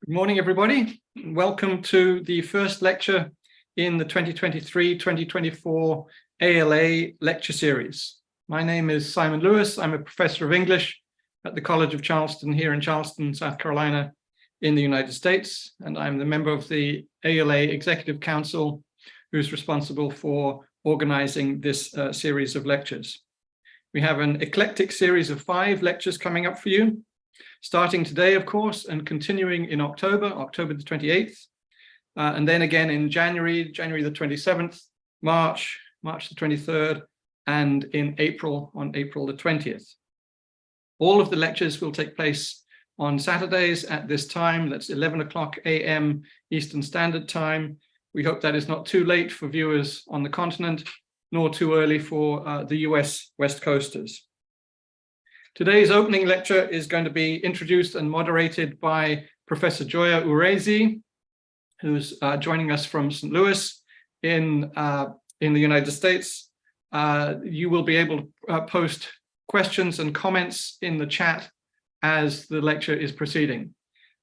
Good morning, everybody. Welcome to the first lecture in the 2023-2024 ALA lecture series. My name is Simon Lewis. I'm a professor of English at the College of Charleston here in Charleston, South Carolina in the United States. And I'm the member of the ALA Executive Council who's responsible for organizing this series of lectures. We have an eclectic series of 5 lectures coming up for you, starting today, of course, and continuing in October the 28th, and then again in January the 27th, March the 23rd, and in April, on April the 20th. All of the lectures will take place on Saturdays at this time. That's 11 o'clock a.m. Eastern Standard Time. We hope that is not too late for viewers on the continent, nor too early for the US West Coasters. Today's opening lecture is going to be introduced and moderated by Professor Joya Urezi, who's joining us from St. Louis in the United States. You will be able to post questions and comments in the chat as the lecture is proceeding.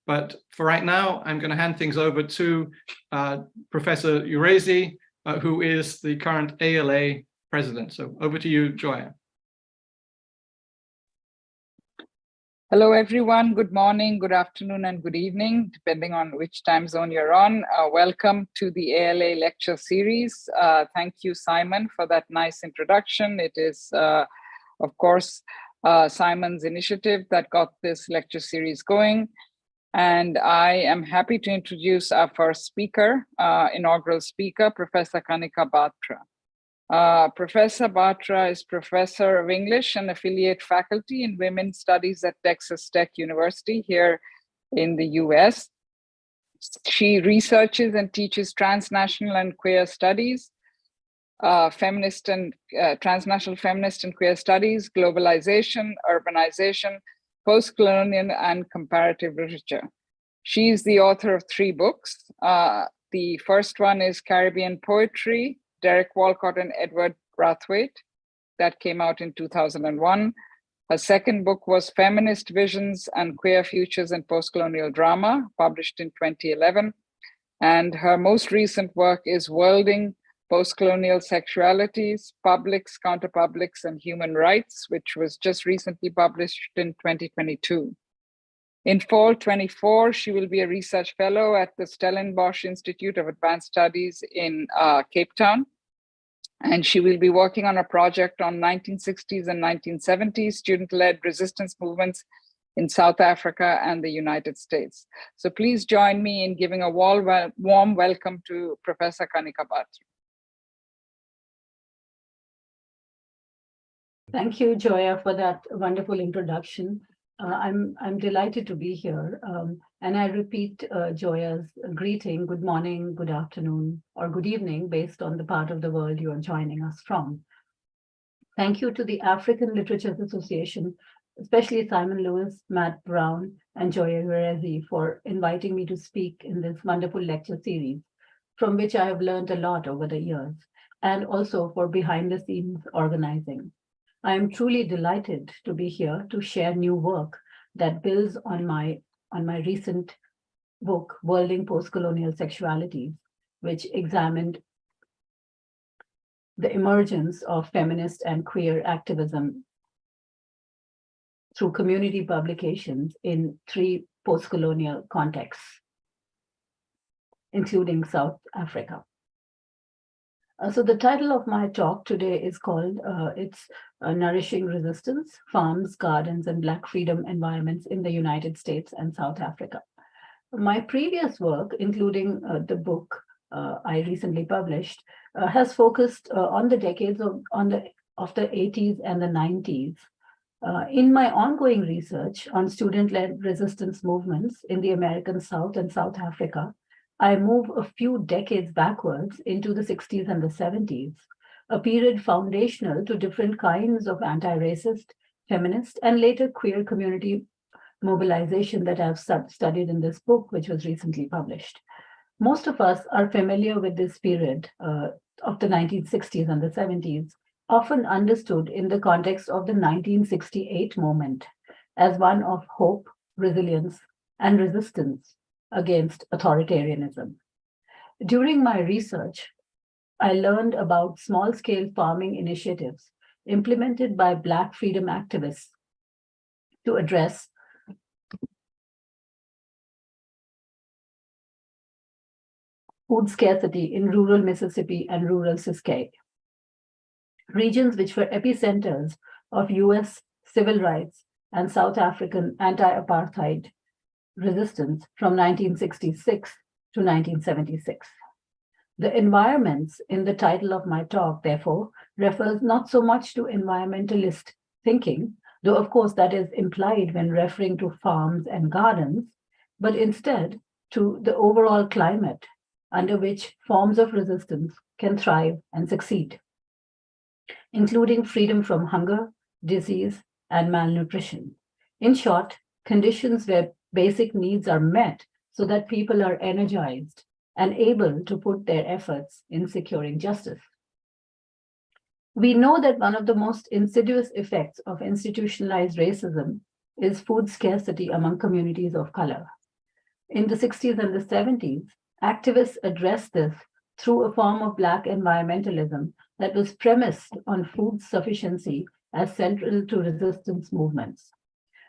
But for right now, I'm going to hand things over to Professor Urezi, who is the current ALA president. So over to you, Joya. Hello, everyone. Good morning, good afternoon, and good evening, depending on which time zone you're on. Welcome to the ALA lecture series. Thank you, Simon, for that nice introduction. It is, of course, Simon's initiative that got this lecture series going. And I am happy to introduce our first speaker, inaugural speaker, Professor Kanika Batra. Professor Batra is Professor of English and affiliate faculty in Women's Studies at Texas Tech University here in the US. She researches and teaches transnational and queer studies, transnational feminist and queer studies, globalization, urbanization, post-colonial and comparative literature. She is the author of 3 books. The first one is Caribbean Poetry, Derek Walcott and Edward Brathwaite, that came out in 2001. Her second book was Feminist Visions and Queer Futures in Postcolonial Drama, published in 2011. And her most recent work is Worlding Postcolonial Sexualities, Publics, Counterpublics, and Human Rights, which was just recently published in 2022. In fall 24, she will be a research fellow at the Stellenbosch Institute of Advanced Studies in Cape Town. And she will be working on a project on 1960s and 1970s student-led resistance movements in South Africa and the United States. So please join me in giving a warm welcome to Professor Kanika Batra. Thank you, Joya, for that wonderful introduction. I'm delighted to be here, and I repeat Joya's greeting, good morning, good afternoon, or good evening, based on the part of the world you are joining us from. Thank you to the African Literatures Association, especially Simon Lewis, Matt Brown, and Joya Urezi for inviting me to speak in this wonderful lecture series, from which I have learned a lot over the years, and also for behind-the-scenes organizing. I am truly delighted to be here to share new work that builds on my recent book, Worlding Postcolonial Sexualities, which examined the emergence of feminist and queer activism through community publications in 3 postcolonial contexts, including South Africa. So the title of my talk today is called, Nourishing Resistance, Farms, Gardens, and Black Freedom Environments in the United States and South Africa. My previous work, including the book I recently published, has focused on the decades of the 80s and the 90s. In my ongoing research on student-led resistance movements in the American South and South Africa, I move a few decades backwards into the 60s and the 70s, a period foundational to different kinds of anti-racist, feminist, and later queer community mobilization that I've studied in this book, which was recently published. Most of us are familiar with this period of the 1960s and the 70s, often understood in the context of the 1968 moment as one of hope, resilience, and resistance against authoritarianism. During my research, I learned about small-scale farming initiatives implemented by Black freedom activists to address food scarcity in rural Mississippi and rural Siskiyou, regions which were epicenters of US civil rights and South African anti-apartheid resistance from 1966 to 1976. The environments in the title of my talk, therefore, refers not so much to environmentalist thinking, though of course that is implied when referring to farms and gardens, but instead to the overall climate under which forms of resistance can thrive and succeed, including freedom from hunger, disease, and malnutrition. In short, conditions where basic needs are met so that people are energized and able to put their efforts in securing justice. We know that one of the most insidious effects of institutionalized racism is food scarcity among communities of color. In the 60s and the 70s, activists addressed this through a form of Black environmentalism that was premised on food sufficiency as central to resistance movements.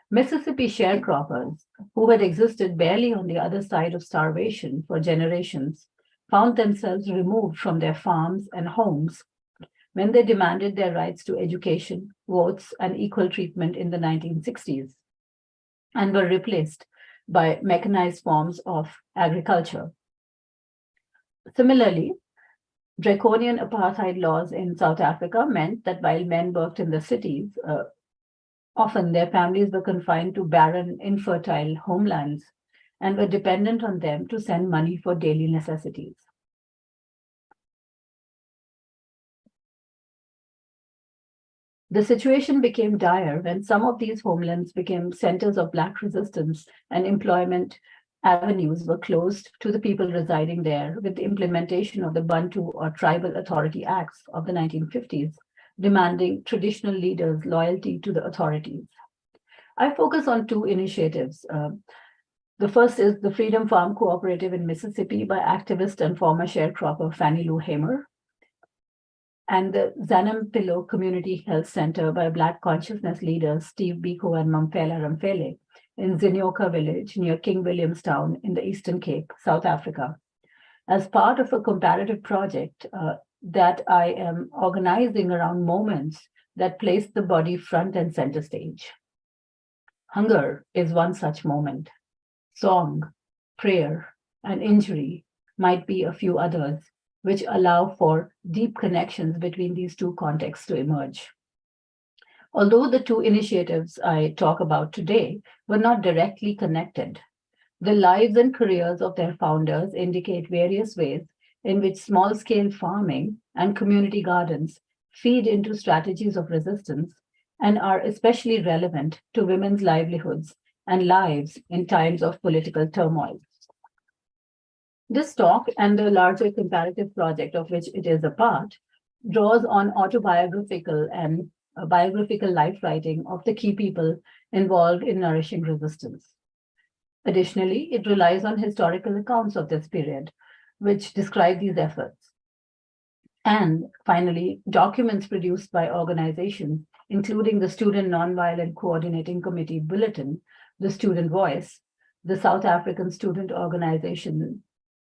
Mississippi sharecroppers, who had existed barely on the other side of starvation for generations, found themselves removed from their farms and homes when they demanded their rights to education, votes, and equal treatment in the 1960s, and were replaced by mechanized forms of agriculture. Similarly, draconian apartheid laws in South Africa meant that while men worked in the cities, often their families were confined to barren, infertile homelands and were dependent on them to send money for daily necessities. The situation became dire when some of these homelands became centers of Black resistance and employment avenues were closed to the people residing there with the implementation of the Bantu or Tribal Authority Acts of the 1950s, demanding traditional leaders' loyalty to the authorities. I focus on two initiatives. The first is the Freedom Farm Cooperative in Mississippi by activist and former sharecropper Fannie Lou Hamer, and the Zanampilo Community Health Center by Black consciousness leaders Steve Biko and Mamphela Ramphele in Zinyoka village near King Williamstown in the Eastern Cape, South Africa, as part of a comparative project that I am organizing around moments that place the body front and center stage. Hunger is one such moment. Song, prayer, and injury might be a few others, which allow for deep connections between these two contexts to emerge. Although the two initiatives I talk about today were not directly connected, the lives and careers of their founders indicate various ways in which small-scale farming and community gardens feed into strategies of resistance and are especially relevant to women's livelihoods and lives in times of political turmoil. This talk and the larger comparative project of which it is a part draws on autobiographical and biographical life writing of the key people involved in nourishing resistance. Additionally, it relies on historical accounts of this period, which describe these efforts. And finally, documents produced by organizations, including the Student Nonviolent Coordinating Committee Bulletin, the Student Voice, the South African Student Organization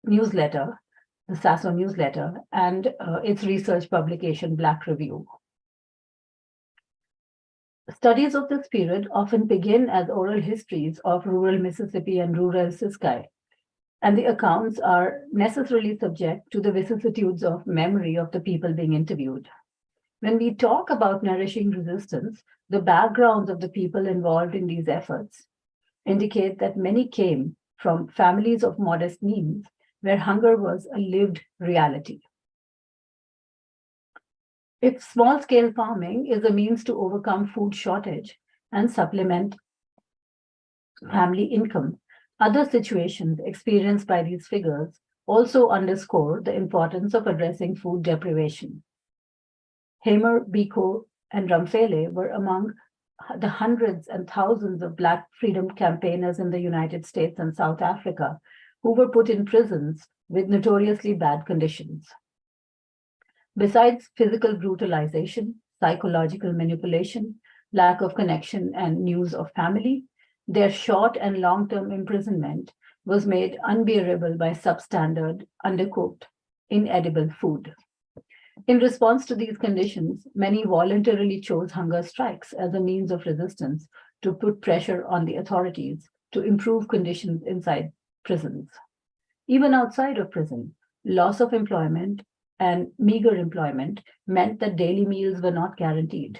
newsletter, the SASO newsletter, and its research publication, Black Review. Studies of this period often begin as oral histories of rural Mississippi and rural Siskiyou, and the accounts are necessarily subject to the vicissitudes of memory of the people being interviewed. When we talk about nourishing resistance, the backgrounds of the people involved in these efforts indicate that many came from families of modest means, where hunger was a lived reality. If small-scale farming is a means to overcome food shortage and supplement family income, other situations experienced by these figures also underscore the importance of addressing food deprivation. Hamer, Biko, and Ramphele were among the hundreds and thousands of Black freedom campaigners in the United States and South Africa who were put in prisons with notoriously bad conditions. Besides physical brutalization, psychological manipulation, lack of connection, and news of family, their short and long-term imprisonment was made unbearable by substandard, undercooked, inedible food. In response to these conditions, many voluntarily chose hunger strikes as a means of resistance to put pressure on the authorities to improve conditions inside prisons. Even outside of prison, loss of employment and meager employment meant that daily meals were not guaranteed,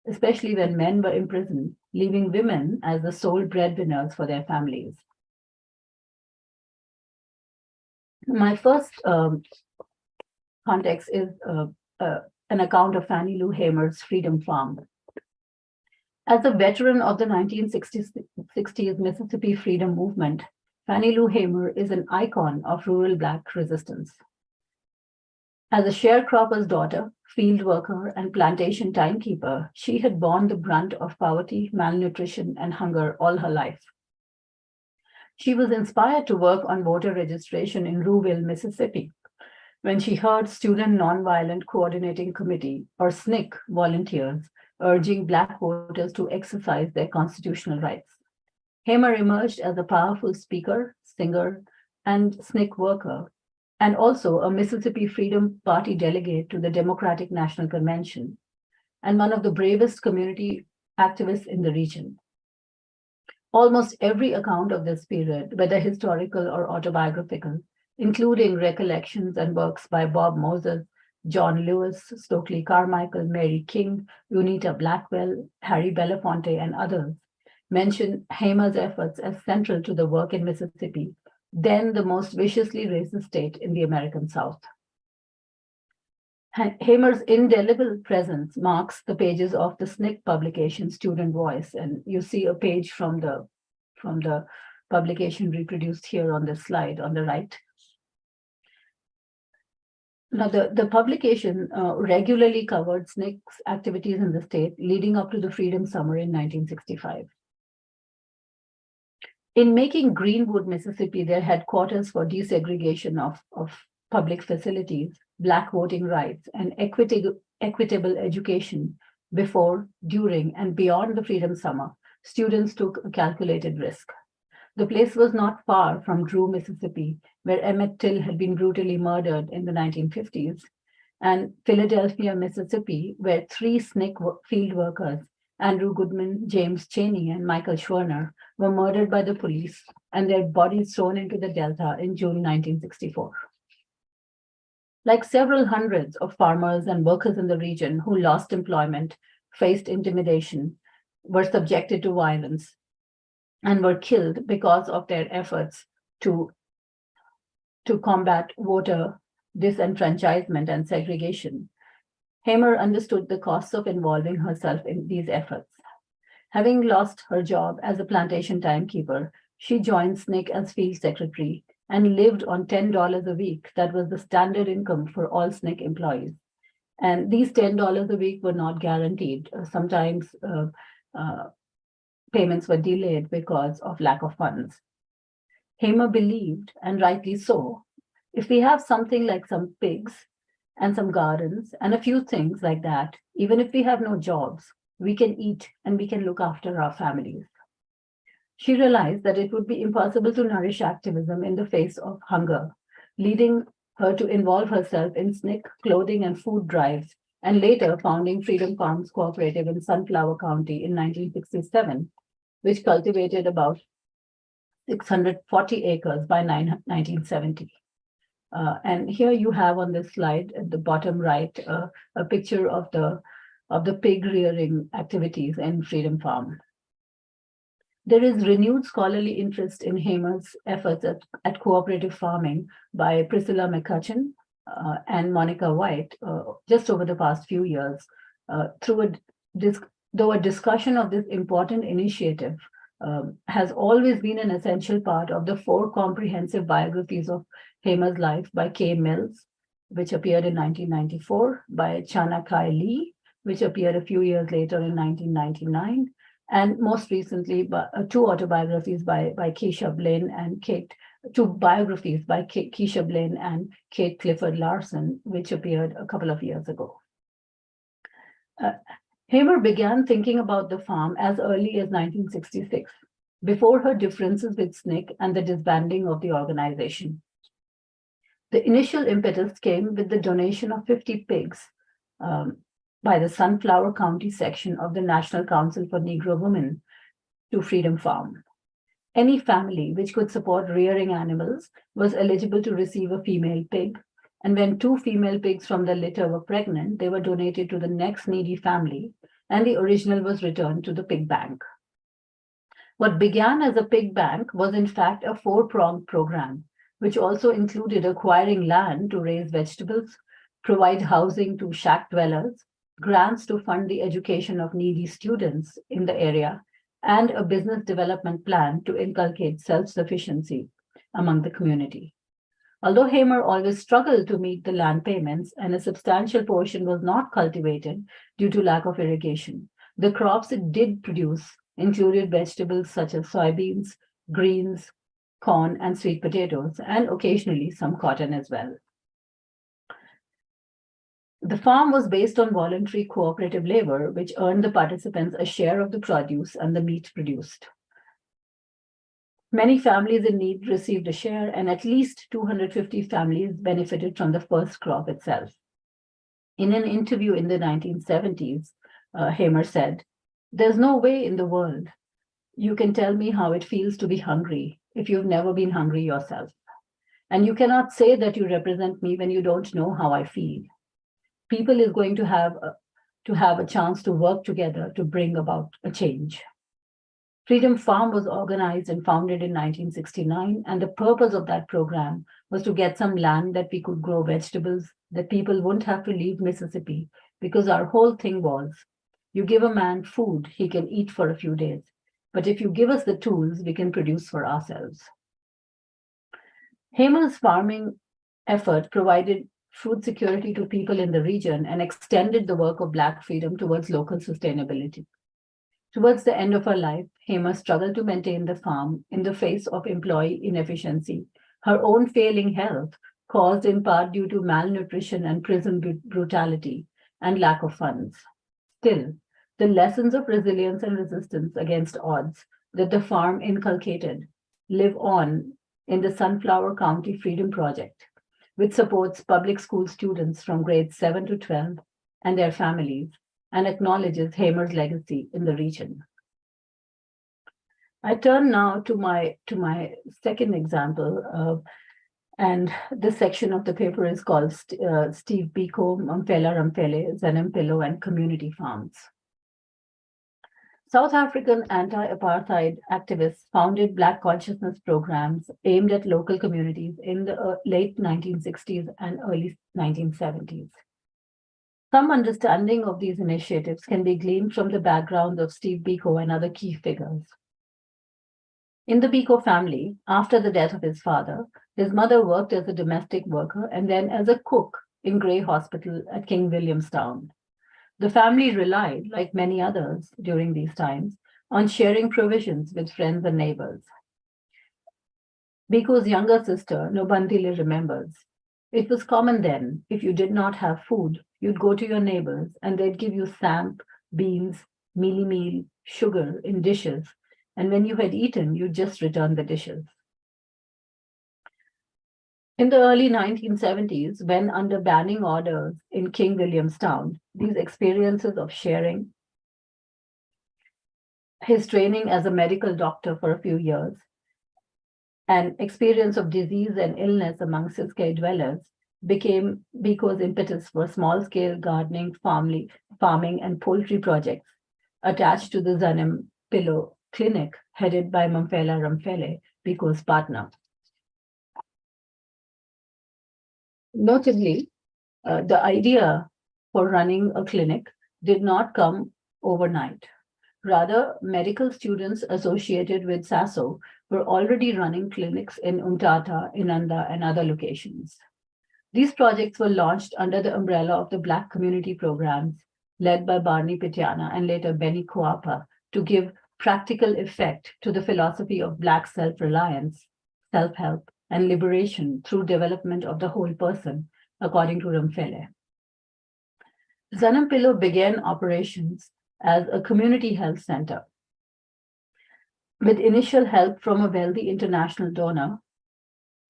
especially when men were imprisoned, leaving women as the sole breadwinners for their families. My first context is an account of Fannie Lou Hamer's Freedom Farm. As a veteran of the 1960s Mississippi Freedom Movement, Fannie Lou Hamer is an icon of rural Black resistance. As a sharecropper's daughter, field worker, and plantation timekeeper, she had borne the brunt of poverty, malnutrition, and hunger all her life. She was inspired to work on voter registration in Rouville, Mississippi, when she heard Student Nonviolent Coordinating Committee, or SNCC, volunteers urging Black voters to exercise their constitutional rights. Hamer emerged as a powerful speaker, singer, and SNCC worker, and also a Mississippi Freedom Party delegate to the Democratic National Convention, and one of the bravest community activists in the region. Almost every account of this period, whether historical or autobiographical, including recollections and works by Bob Moses, John Lewis, Stokely Carmichael, Mary King, Unita Blackwell, Harry Belafonte, and others, mention Hamer's efforts as central to the work in Mississippi, then the most viciously racist state in the American South. Hamer's indelible presence marks the pages of the SNCC publication Student Voice, and you see a page from the publication reproduced here on this slide on the right. Now, the publication regularly covered SNCC's activities in the state leading up to the Freedom Summer in 1965. In making Greenwood, Mississippi, their headquarters for desegregation of public facilities, Black voting rights, and equitable education before, during, and beyond the Freedom Summer, students took a calculated risk. The place was not far from Drew, Mississippi, where Emmett Till had been brutally murdered in the 1950s, and Philadelphia, Mississippi, where 3 SNCC field workers, Andrew Goodman, James Cheney, and Michael Schwerner, were murdered by the police and their bodies thrown into the Delta in June 1964. Like several hundreds of farmers and workers in the region who lost employment, faced intimidation, were subjected to violence, and were killed because of their efforts to combat voter disenfranchisement and segregation, Hamer understood the costs of involving herself in these efforts. Having lost her job as a plantation timekeeper, she joined SNCC as field secretary and lived on $10 a week. That was the standard income for all SNCC employees. And these $10 a week were not guaranteed. Sometimes payments were delayed because of lack of funds. Hamer believed, and rightly so, if we have something like some pigs and some gardens and a few things like that, even if we have no jobs, we can eat and we can look after our families. She realized that it would be impossible to nourish activism in the face of hunger, leading her to involve herself in SNCC clothing and food drives, and later founding Freedom Farms Cooperative in Sunflower County in 1967, which cultivated about 640 acres by 1970. And here you have on this slide at the bottom right a picture of the pig rearing activities in Freedom Farm. There is renewed scholarly interest in Hamer's efforts at cooperative farming by Priscilla McCutcheon and Monica White just over the past few years. Though a discussion of this important initiative has always been an essential part of the 4 comprehensive biographies of Hamer's life by Kay Mills, which appeared in 1994, by Chana Kai Lee, which appeared a few years later in 1999, and most recently, 2 autobiographies by Keisha Blaine and Kate two biographies by Keisha Blaine and Kate Clifford Larson, which appeared a couple of years ago. Hamer began thinking about the farm as early as 1966, before her differences with SNCC and the disbanding of the organization. The initial impetus came with the donation of 50 pigs by the Sunflower County section of the National Council for Negro Women to Freedom Farm. Any family which could support rearing animals was eligible to receive a female pig, and when 2 female pigs from the litter were pregnant, they were donated to the next needy family, and the original was returned to the pig bank. What began as a pig bank was in fact a 4-pronged program, which also included acquiring land to raise vegetables, provide housing to shack dwellers, grants to fund the education of needy students in the area, and a business development plan to inculcate self-sufficiency among the community. Although Hamer always struggled to meet the land payments and a substantial portion was not cultivated due to lack of irrigation, the crops it did produce included vegetables such as soybeans, greens, corn, and sweet potatoes, and occasionally some cotton as well. The farm was based on voluntary cooperative labor, which earned the participants a share of the produce and the meat produced. Many families in need received a share, and at least 250 families benefited from the first crop itself. In an interview in the 1970s, Hamer said, "There's no way in the world you can tell me how it feels to be hungry if you've never been hungry yourself. And you cannot say that you represent me when you don't know how I feel. People is going to have a chance to work together to bring about a change." Freedom Farm was organized and founded in 1969, and the purpose of that program was to get some land that we could grow vegetables, that people wouldn't have to leave Mississippi, because our whole thing was, you give a man food, he can eat for a few days, but if you give us the tools, we can produce for ourselves. Hamer's farming effort provided food security to people in the region and extended the work of Black freedom towards local sustainability. Towards the end of her life, Hamer struggled to maintain the farm in the face of employee inefficiency, her own failing health, caused in part due to malnutrition and prison brutality and lack of funds. Still, the lessons of resilience and resistance against odds that the farm inculcated live on in the Sunflower County Freedom Project, which supports public school students from grades 7 to 12 and their families, and acknowledges Hamer's legacy in the region. I turn now to my second example, and this section of the paper is called Steve Biko, Mamphela Ramphele, Zenempilo, and Community Farms. South African anti-apartheid activists founded Black consciousness programs aimed at local communities in the late 1960s and early 1970s. Some understanding of these initiatives can be gleaned from the background of Steve Biko and other key figures. In the Biko family, after the death of his father, his mother worked as a domestic worker and then as a cook in Grey Hospital at King Williamstown. The family relied, like many others during these times, on sharing provisions with friends and neighbors. Biko's younger sister, Nobandile, remembers, "It was common then, if you did not have food, you'd go to your neighbors and they'd give you samp, beans, mealie meal, sugar in dishes, and when you had eaten, you'd just return the dishes." In the early 1970s, when under banning orders in King Williamstown, these experiences of sharing, his training as a medical doctor for a few years, and experience of disease and illness among Ciskei dwellers became Biko's impetus for small-scale gardening, farming, and poultry projects attached to the Zenempilo clinic headed by Mamphela Ramphele, Biko's partner. Notably, the idea for running a clinic did not come overnight. Rather, medical students associated with SASO were already running clinics in Umtata, Inanda, and other locations. These projects were launched under the umbrella of the Black community programs led by Barney Pitiana and later Benny Kuapa to give practical effect to the philosophy of Black self-reliance, self-help, and liberation through development of the whole person, according to Ramphele. Zanampilo began operations as a community health center. With initial help from a wealthy international donor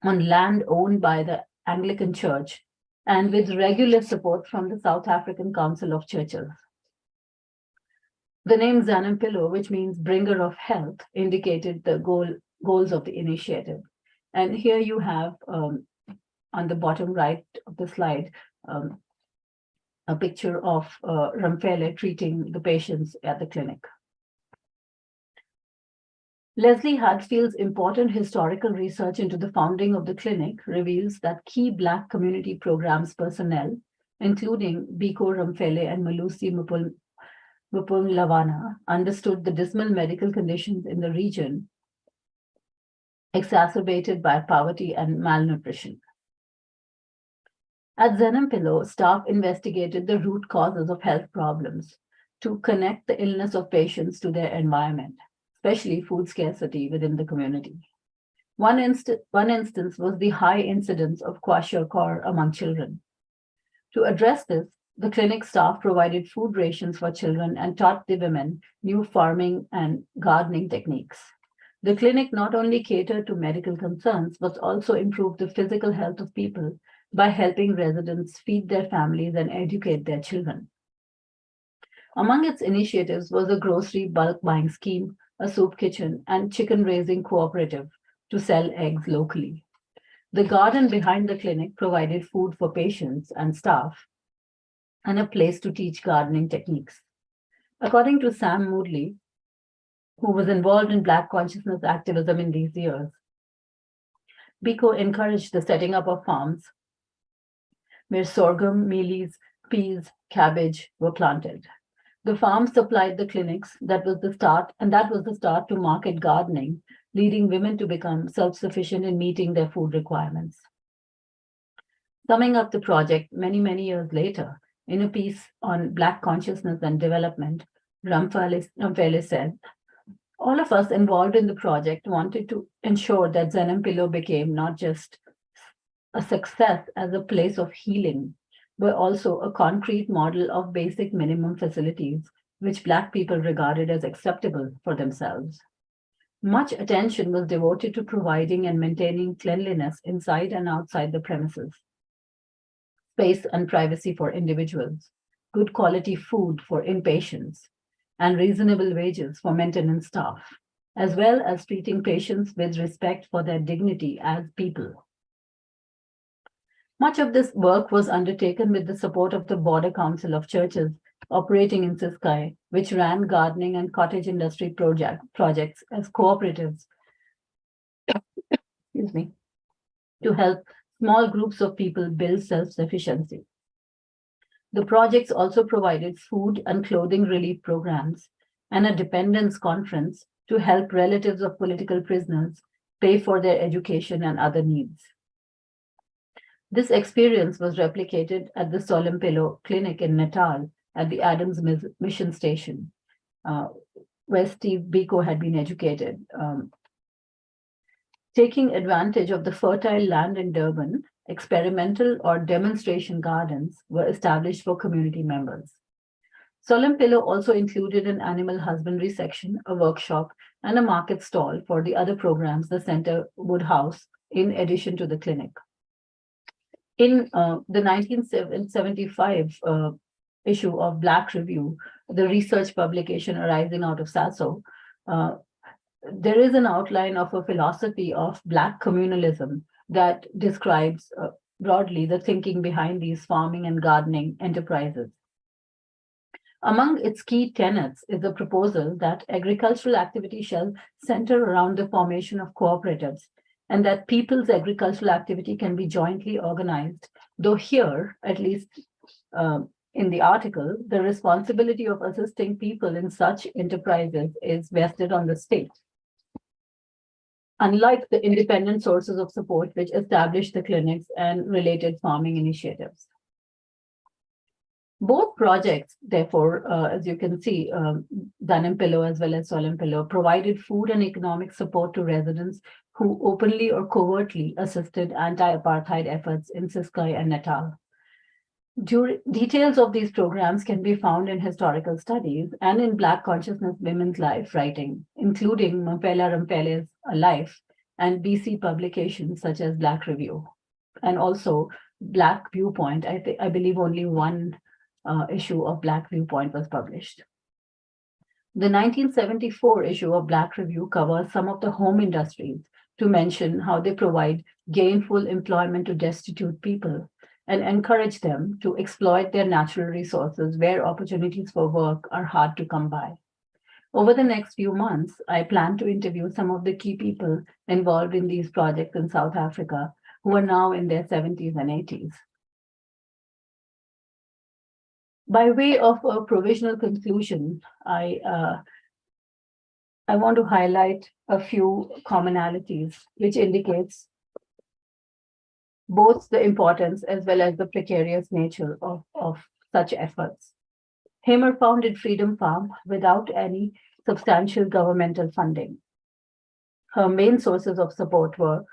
on land owned by the Anglican Church, and with regular support from the South African Council of Churches. The name Zanampilo, which means bringer of health, indicated the goals of the initiative. And here you have, on the bottom right of the slide, a picture of Ramphele treating the patients at the clinic. Leslie Hadfield's important historical research into the founding of the clinic reveals that key Black community programs personnel, including Biko Ramphele and Malusi Mupunglavana, understood the dismal medical conditions in the region, exacerbated by poverty and malnutrition. At Zanampilo, staff investigated the root causes of health problems to connect the illness of patients to their environment, especially food scarcity within the community. One instance was the high incidence of kwashiorkor among children. To address this, the clinic staff provided food rations for children and taught the women new farming and gardening techniques. The clinic not only catered to medical concerns, but also improved the physical health of people by helping residents feed their families and educate their children. Among its initiatives was a grocery bulk buying scheme, a soup kitchen, and chicken raising cooperative to sell eggs locally. The garden behind the clinic provided food for patients and staff and a place to teach gardening techniques. According to Sam Moodley, who was involved in Black consciousness activism in these years, Biko encouraged the setting up of farms where sorghum, mealies, peas, cabbage were planted. The farms supplied the clinics, that was the start to market gardening, leading women to become self-sufficient in meeting their food requirements. Summing up the project many years later, in a piece on Black consciousness and development, Ramphele said, "All of us involved in the project wanted to ensure that Zanampilo became not just a success as a place of healing, but also a concrete model of basic minimum facilities which Black people regarded as acceptable for themselves. Much attention was devoted to providing and maintaining cleanliness inside and outside the premises, space and privacy for individuals, good quality food for inpatients, and reasonable wages for maintenance staff, as well as treating patients with respect for their dignity as people." Much of this work was undertaken with the support of the Border Council of Churches operating in Ciskei, which ran gardening and cottage industry projects as cooperatives to help small groups of people build self-sufficiency. The projects also provided food and clothing relief programs and a dependence conference to help relatives of political prisoners pay for their education and other needs. This experience was replicated at the Zanampilo Clinic in Natal at the Adams Mission Station, where Steve Biko had been educated. Taking advantage of the fertile land in Durban, experimental or demonstration gardens were established for community members. Zanampilo also included an animal husbandry section, a workshop, and a market stall for the other programs the center would house in addition to the clinic. In the 1975 issue of Black Review, the research publication arising out of SASO, there is an outline of a philosophy of Black communalism that describes broadly the thinking behind these farming and gardening enterprises. Among its key tenets is a proposal that agricultural activity shall center around the formation of cooperatives, and that people's agricultural activity can be jointly organized, though here, at least in the article, the responsibility of assisting people in such enterprises is vested on the state, unlike the independent sources of support which established the clinics and related farming initiatives. Both projects, therefore, as you can see, Danim Pillow as well as Solemn Pillow, provided food and economic support to residents who openly or covertly assisted anti-apartheid efforts in Ciskei and Natal. Details of these programs can be found in historical studies and in Black consciousness women's life writing, including Mpela Rampele's A Life and BC publications such as Black Review, and also Black Viewpoint. I believe only one issue of Black Viewpoint was published. The 1974 issue of Black Review covers some of the home industries to mention how they provide gainful employment to destitute people and encourage them to exploit their natural resources where opportunities for work are hard to come by. Over the next few months, I plan to interview some of the key people involved in these projects in South Africa who are now in their 70s and 80s. By way of a provisional conclusion, I want to highlight a few commonalities which indicates both the importance as well as the precarious nature of such efforts. Hamer founded Freedom Farm without any substantial governmental funding. Her main sources of support were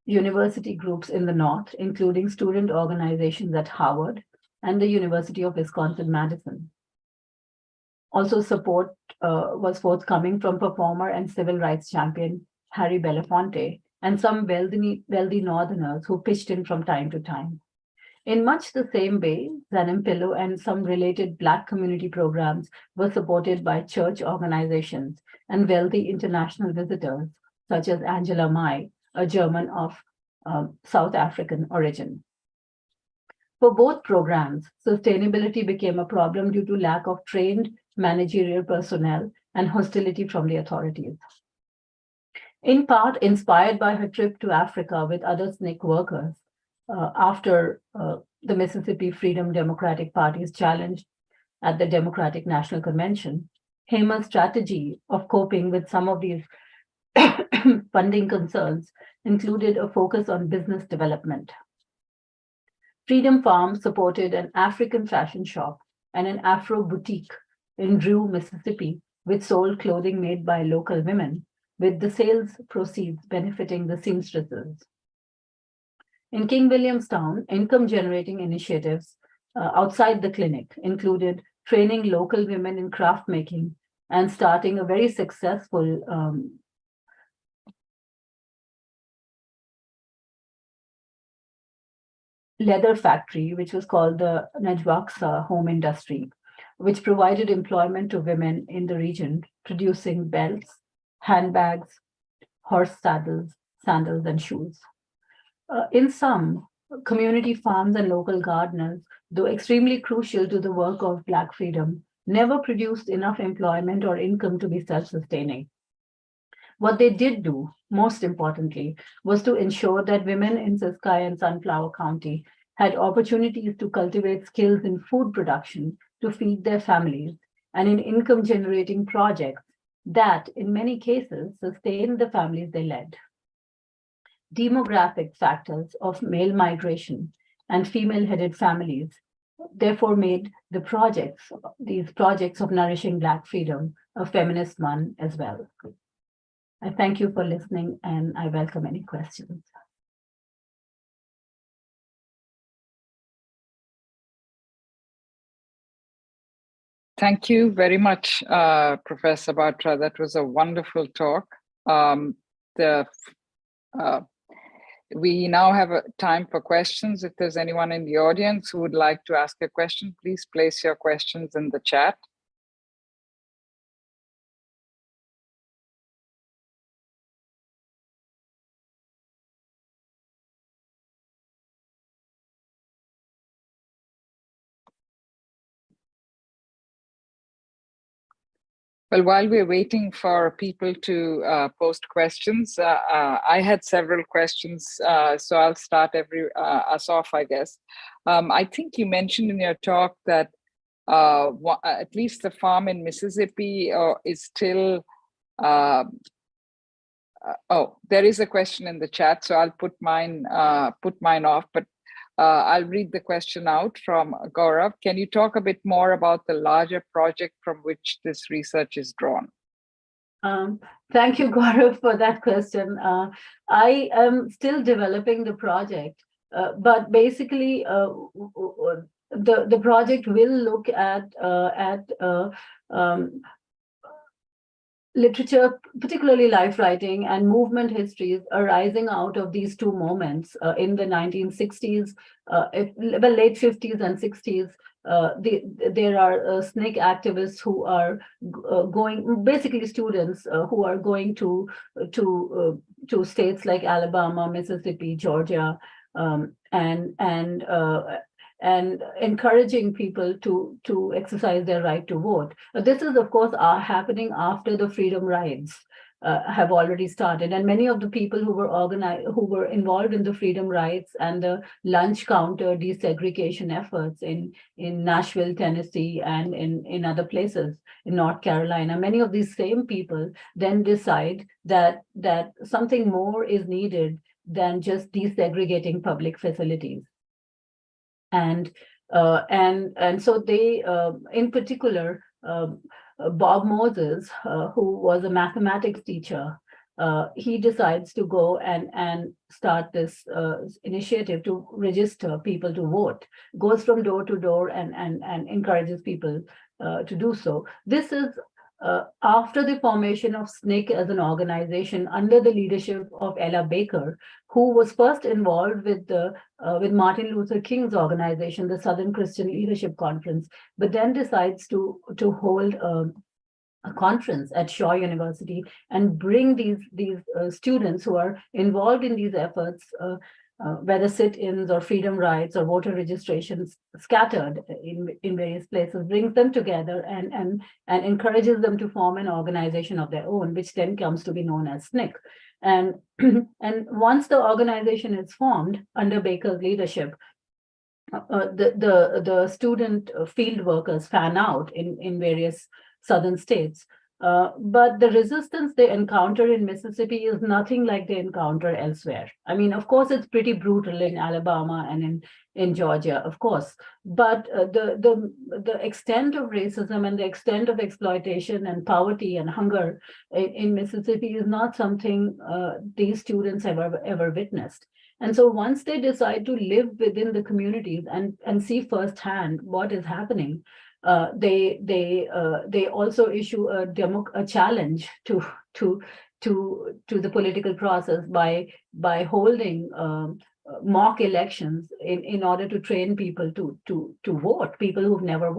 university groups in the North, including student organizations at Harvard and the University of Wisconsin-Madison. Also, support was forthcoming from performer and civil rights champion Harry Belafonte and some wealthy Northerners who pitched in from time to time. In much the same way, Danim Pillow and some related Black community programs were supported by church organizations and wealthy international visitors, such as Angela Mai, a German of South African origin. For both programs, sustainability became a problem due to lack of trained managerial personnel and hostility from the authorities. In part, inspired by her trip to Africa with other SNCC workers after the Mississippi Freedom Democratic Party's challenge at the Democratic National Convention, Hamer's strategy of coping with some of these funding concerns included a focus on business development. Freedom Farm supported an African fashion shop and an Afro boutique in Drew, Mississippi, which sold clothing made by local women, with the sales proceeds benefiting the seamstresses. In King Williamstown, income-generating initiatives outside the clinic included training local women in craft making and starting a very successful leather factory, which was called the Najwaksa Home Industry, which provided employment to women in the region, producing belts, handbags, horse saddles, sandals, and shoes. In sum, community farms and local gardeners, though extremely crucial to the work of Black freedom, never produced enough employment or income to be self-sustaining. What they did do, most importantly, was to ensure that women in Ciskei and Sunflower County had opportunities to cultivate skills in food production to feed their families and in income-generating projects that, in many cases, sustained the families they led. Demographic factors of male migration and female-headed families therefore made these projects of nourishing Black freedom a feminist one as well. I thank you for listening and I welcome any questions. Thank you very much, Professor Batra. That was a wonderful talk. We now have a time for questions. If there's anyone in the audience who would like to ask a question, please place your questions in the chat. Well, while we're waiting for people to post questions, I had several questions, so I'll start us off, I guess. I think you mentioned in your talk that at least the farm in Mississippi is still, oh, there is a question in the chat, so I'll put mine off. But I'll read the question out from Gaurav. Can you talk a bit more about the larger project from which this research is drawn? Thank you, Gaurav, for that question. I am still developing the project, but basically, the project will look at literature, particularly life writing and movement histories arising out of these two moments in the 1960s, late 50s and 60s. There are SNCC activists who are going, basically students who are going to states like Alabama, Mississippi, Georgia, and encouraging people to exercise their right to vote. This is, of course, happening after the freedom rides have already started, and many of the people who were involved in the freedom rides and the lunch counter desegregation efforts in Nashville, Tennessee, and in other places in North Carolina, many of these same people then decide that something more is needed than just desegregating public facilities. And so they, in particular, Bob Moses, who was a mathematics teacher, he decides to go and start this initiative to register people to vote, goes from door to door and encourages people to do so. This is after the formation of SNCC as an organization under the leadership of Ella Baker, who was first involved with Martin Luther King's organization, the Southern Christian Leadership Conference, but then decides to hold a conference at Shaw University and bring these students who are involved in these efforts, whether sit-ins or freedom rides or voter registrations scattered in various places, brings them together and encourages them to form an organization of their own, which then comes to be known as SNCC. And once the organization is formed under Baker's leadership, the student field workers fan out in various southern states. But the resistance they encounter in Mississippi is nothing like they encounter elsewhere. I mean, of course, it's pretty brutal in Alabama and in Georgia, of course. But the extent of racism and the extent of exploitation and poverty and hunger in Mississippi is not something these students have ever witnessed. And so once they decide to live within the communities and see firsthand what is happening, they also issue a challenge to the political process by holding mock elections in order to train people to vote, people who've never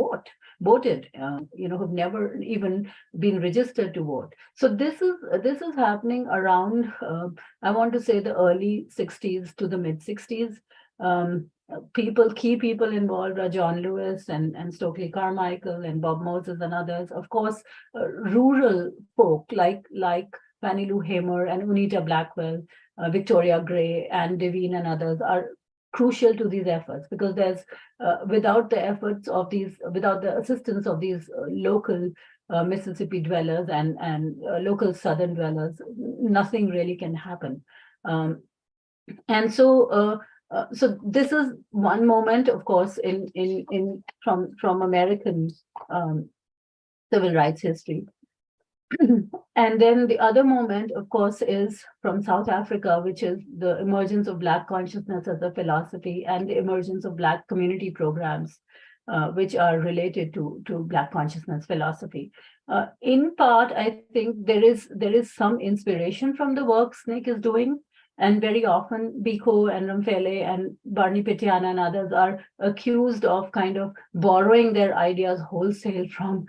voted, who've never even been registered to vote. So this is happening around, I want to say, the early 60s to the mid 60s. Key people involved are John Lewis and Stokely Carmichael and Bob Moses and others. Of course, rural folk like Fannie Lou Hamer and Unita Blackwell, Victoria Gray, and Devine and others are crucial to these efforts, because there's without the assistance of these local Mississippi dwellers and local Southern dwellers, nothing really can happen. And so this is one moment, of course, from American civil rights history. And then the other moment, of course, is from South Africa, which is the emergence of Black consciousness as a philosophy and the emergence of Black community programs, which are related to Black consciousness philosophy. In part, I think there is some inspiration from the work SNCC is doing. And very often Biko and Ramphele and Barney Petiana and others are accused of kind of borrowing their ideas wholesale from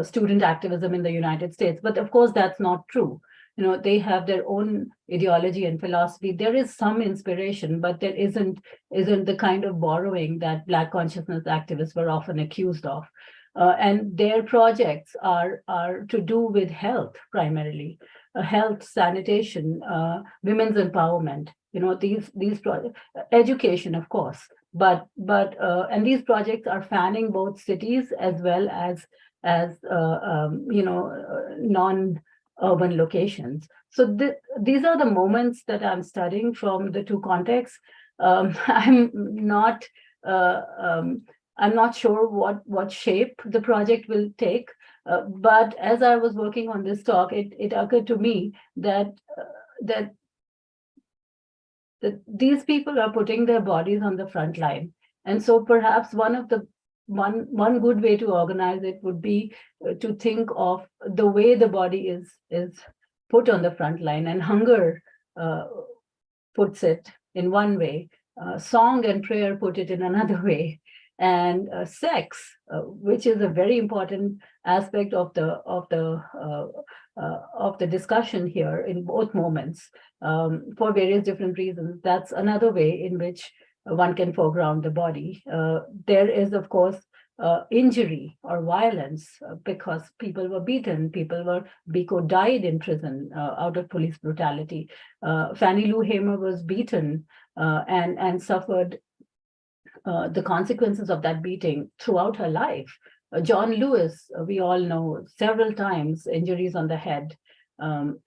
student activism in the United States. But of course, that's not true. They have their own ideology and philosophy. There is some inspiration, but there isn't the kind of borrowing that Black consciousness activists were often accused of. And their projects are to do with health primarily. Health, sanitation, women's empowerment, these projects, education, of course, but and these projects are fanning both cities as well as urban locations. So these are the moments that I'm studying from the two contexts. I'm not sure what shape the project will take, but as I was working on this talk, it occurred to me that that these people are putting their bodies on the front line, and so perhaps one good way to organize it would be to think of the way the body is put on the front line, and hunger puts it in one way, song and prayer put it in another way, and sex, which is a very important aspect of the discussion here in both moments, for various different reasons. That's another way in which one can foreground the body. There is, of course, injury or violence, because people were beaten, Biko died in prison out of police brutality. Fannie Lou Hamer was beaten and suffered the consequences of that beating throughout her life. John Lewis, we all know, several times injuries on the head, and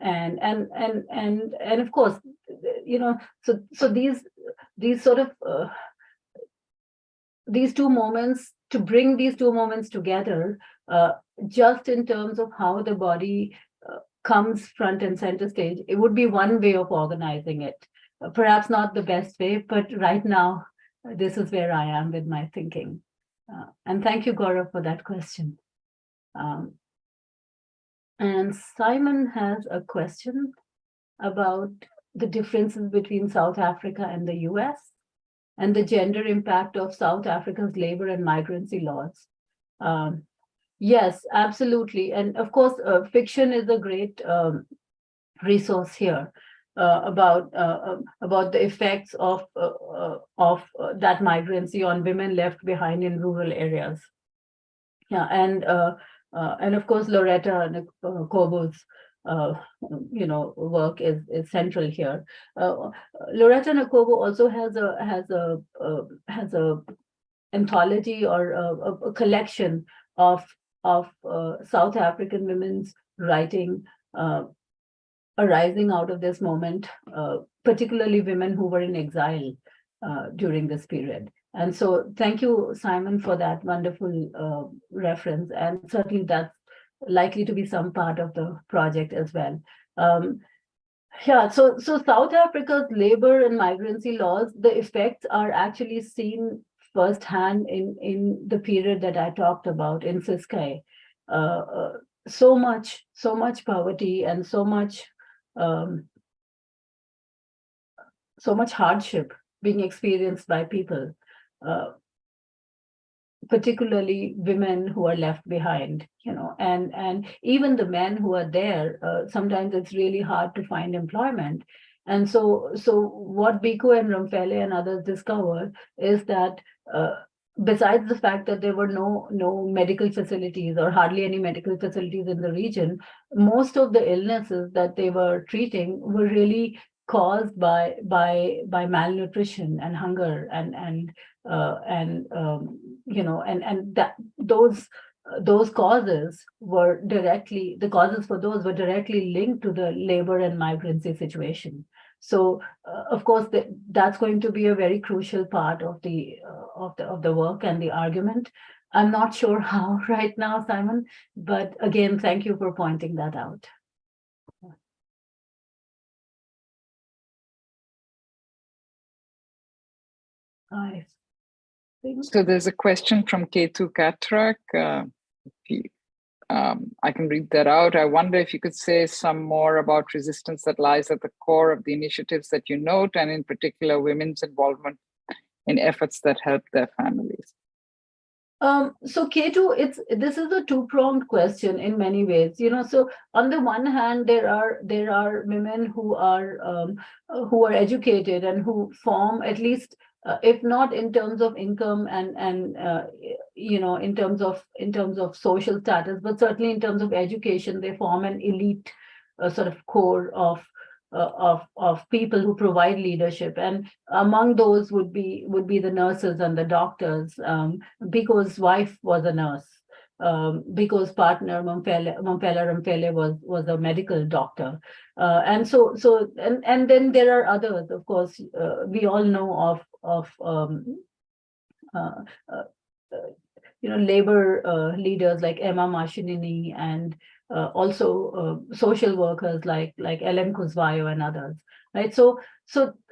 of course, so these sort of these two moments, to bring these two moments together, just in terms of how the body comes front and center stage, it would be one way of organizing it. Perhaps not the best way, but right now, this is where I am with my thinking. And thank you, Gaurav, for that question. And Simon has a question about the differences between South Africa and the US, and the gender impact of South Africa's labor and migrancy laws. Yes, absolutely. And of course, fiction is a great resource here about the effects of that migrancy on women left behind in rural areas. Yeah, and of course, Loretta Kobo's work is central here. Loretta Nakobo also has a anthology or a collection of South African women's writing arising out of this moment, particularly women who were in exile during this period. And so thank you, Simon, for that wonderful reference. And certainly that's likely to be some part of the project as well. Yeah, so South Africa's labor and migrancy laws, the effects are actually seen firsthand in the period that I talked about in Ciskei. So much poverty and so much hardship being experienced by people, particularly women who are left behind, and even the men who are there, sometimes it's really hard to find employment. And so what Biko and Ramphele and others discovered is that besides the fact that there were no medical facilities or hardly any medical facilities in the region, most of the illnesses that they were treating were really caused by malnutrition and hunger and that those causes were directly linked to the labor and migrancy situation. So of course that's going to be a very crucial part of the work and the argument. I'm not sure how right now, Simon, but again, thank you for pointing that out. I think so. There's a question from Ketu Katrak. I can read that out. I wonder if you could say some more about resistance that lies at the core of the initiatives that you note, and in particular, women's involvement in efforts that help their families. So Ketu, this is a two-pronged question in many ways. So on the one hand, there are women who are educated and who form, at least if not in terms of income and in terms of social status, but certainly in terms of education, they form an elite sort of core of people who provide leadership, and among those would be the nurses and the doctors. Biko's wife was a nurse, because partner Mampela Ramphele was a medical doctor. And then there are others, of course. We all know of uh, uh, labor leaders like Emma Mashinini, and also social workers like Ellen Kuzvayo and others, right? So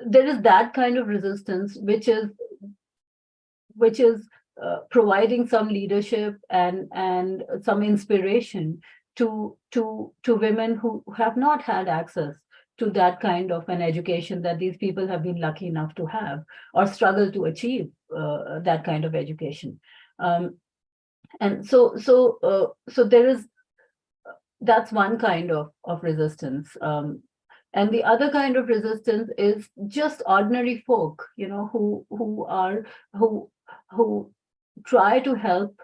there is that kind of resistance, which is providing some leadership and some inspiration to women who have not had access to that kind of an education that these people have been lucky enough to have, or struggle to achieve that kind of education. And so there is, that's one kind of resistance. And the other kind of resistance is just ordinary folk, who try to help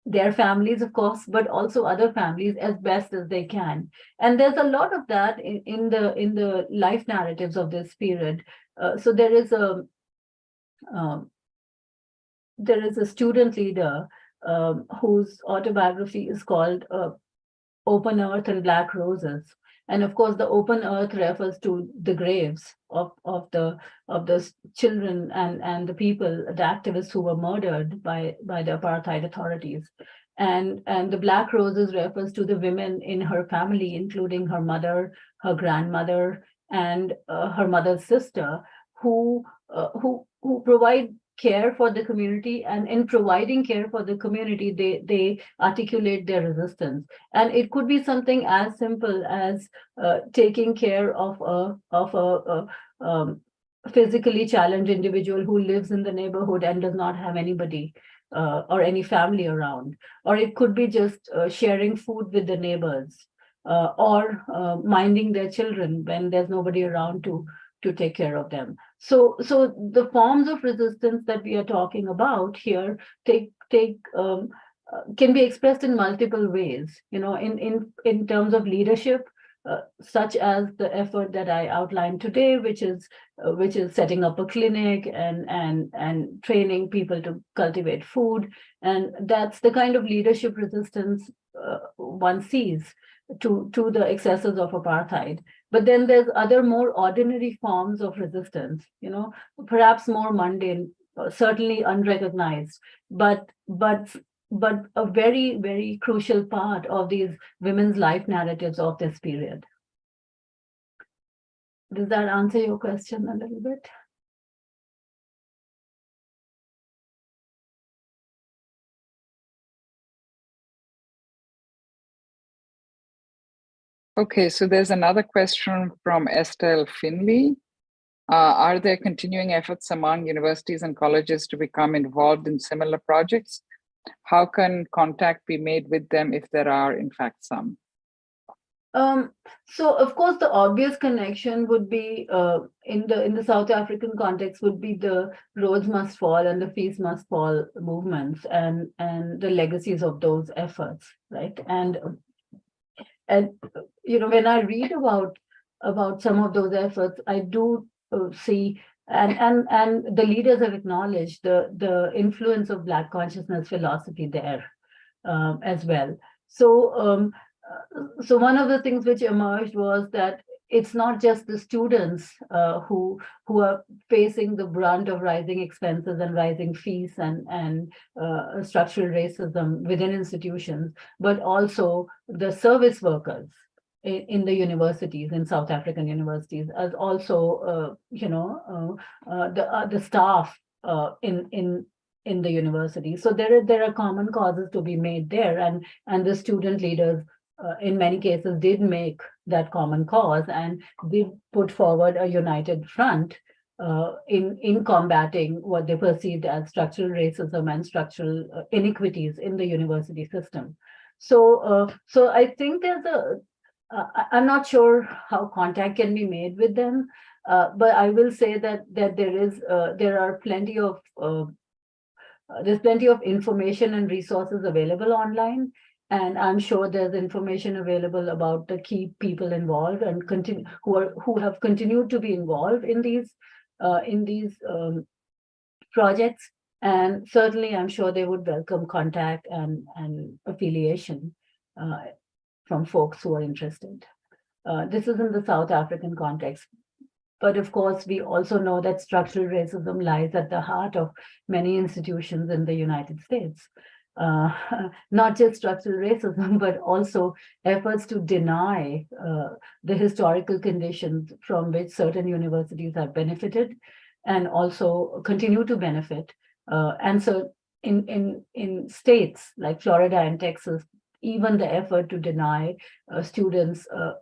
their families, of course, but also other families as best as they can. And there's a lot of that in the life narratives of this period. So there is a student leader whose autobiography is called Open Earth and Black Roses. And of course, the open earth refers to the graves of the children and the people, the activists who were murdered by the apartheid authorities. And the black roses refers to the women in her family, including her mother, her grandmother, and her mother's sister, who provide care for the community, and in providing care for the community, they articulate their resistance. And it could be something as simple as taking care of a physically challenged individual who lives in the neighborhood and does not have anybody or any family around. Or it could be just sharing food with the neighbors, or minding their children when there's nobody around to take care of them. So the forms of resistance that we are talking about here can be expressed in multiple ways, in terms of leadership, such as the effort that I outlined today, which is setting up a clinic and training people to cultivate food. And that's the kind of leadership resistance one sees to the excesses of apartheid. But then there's other more ordinary forms of resistance, perhaps more mundane, certainly unrecognized, but a very, very crucial part of these women's life narratives of this period. Does that answer your question a little bit? Okay, so there's another question from Estelle Finley. Are there continuing efforts among universities and colleges to become involved in similar projects? How can contact be made with them if there are, in fact, some? So, of course, the obvious connection would be in the South African context would be the Rhodes Must Fall and the Fees Must Fall movements and the legacies of those efforts, right? And when I read about some of those efforts, I do see, and the leaders have acknowledged the influence of Black consciousness philosophy there as well. So one of the things which emerged was that it's not just the students who are facing the brunt of rising expenses and rising fees and structural racism within institutions, but also the service workers in the universities, in South African universities, as also the staff in the university. So there are common causes to be made there, and the student leaders in many cases did make that common cause and did put forward a united front in combating what they perceived as structural racism and structural inequities in the university system. So I think I'm not sure how contact can be made with them, but I will say that there are plenty of there's plenty of information and resources available online. And I'm sure there's information available about the key people involved and who have continued to be involved in these projects. And certainly, I'm sure they would welcome contact and affiliation from folks who are interested. This is in the South African context. But of course, we also know that structural racism lies at the heart of many institutions in the United States. Uh, Not just structural racism, but also efforts to deny the historical conditions from which certain universities have benefited and also continue to benefit. And so in states like Florida and Texas, even the effort to deny students a,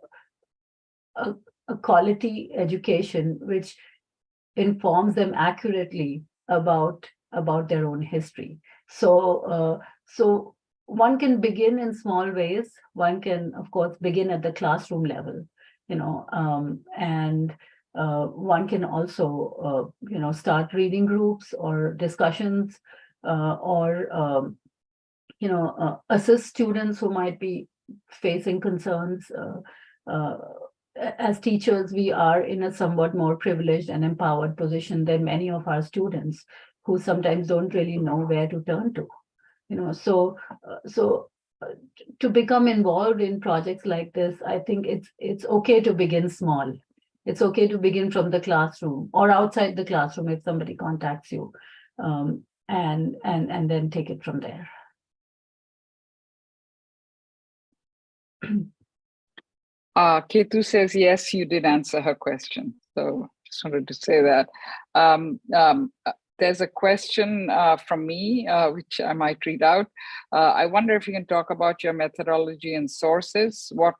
a quality education which informs them accurately about their own history. So one can begin in small ways. One can, of course, begin at the classroom level, and one can also, start reading groups or discussions, or assist students who might be facing concerns. As teachers, we are in a somewhat more privileged and empowered position than many of our students who sometimes don't really know where to turn to. To become involved in projects like this, I think it's okay to begin small. It's okay to begin from the classroom or outside the classroom if somebody contacts you, and then take it from there. Ketu says, yes, you did answer her question. So just wanted to say that. There's a question from me, which I might read out. I wonder if you can talk about your methodology and sources. What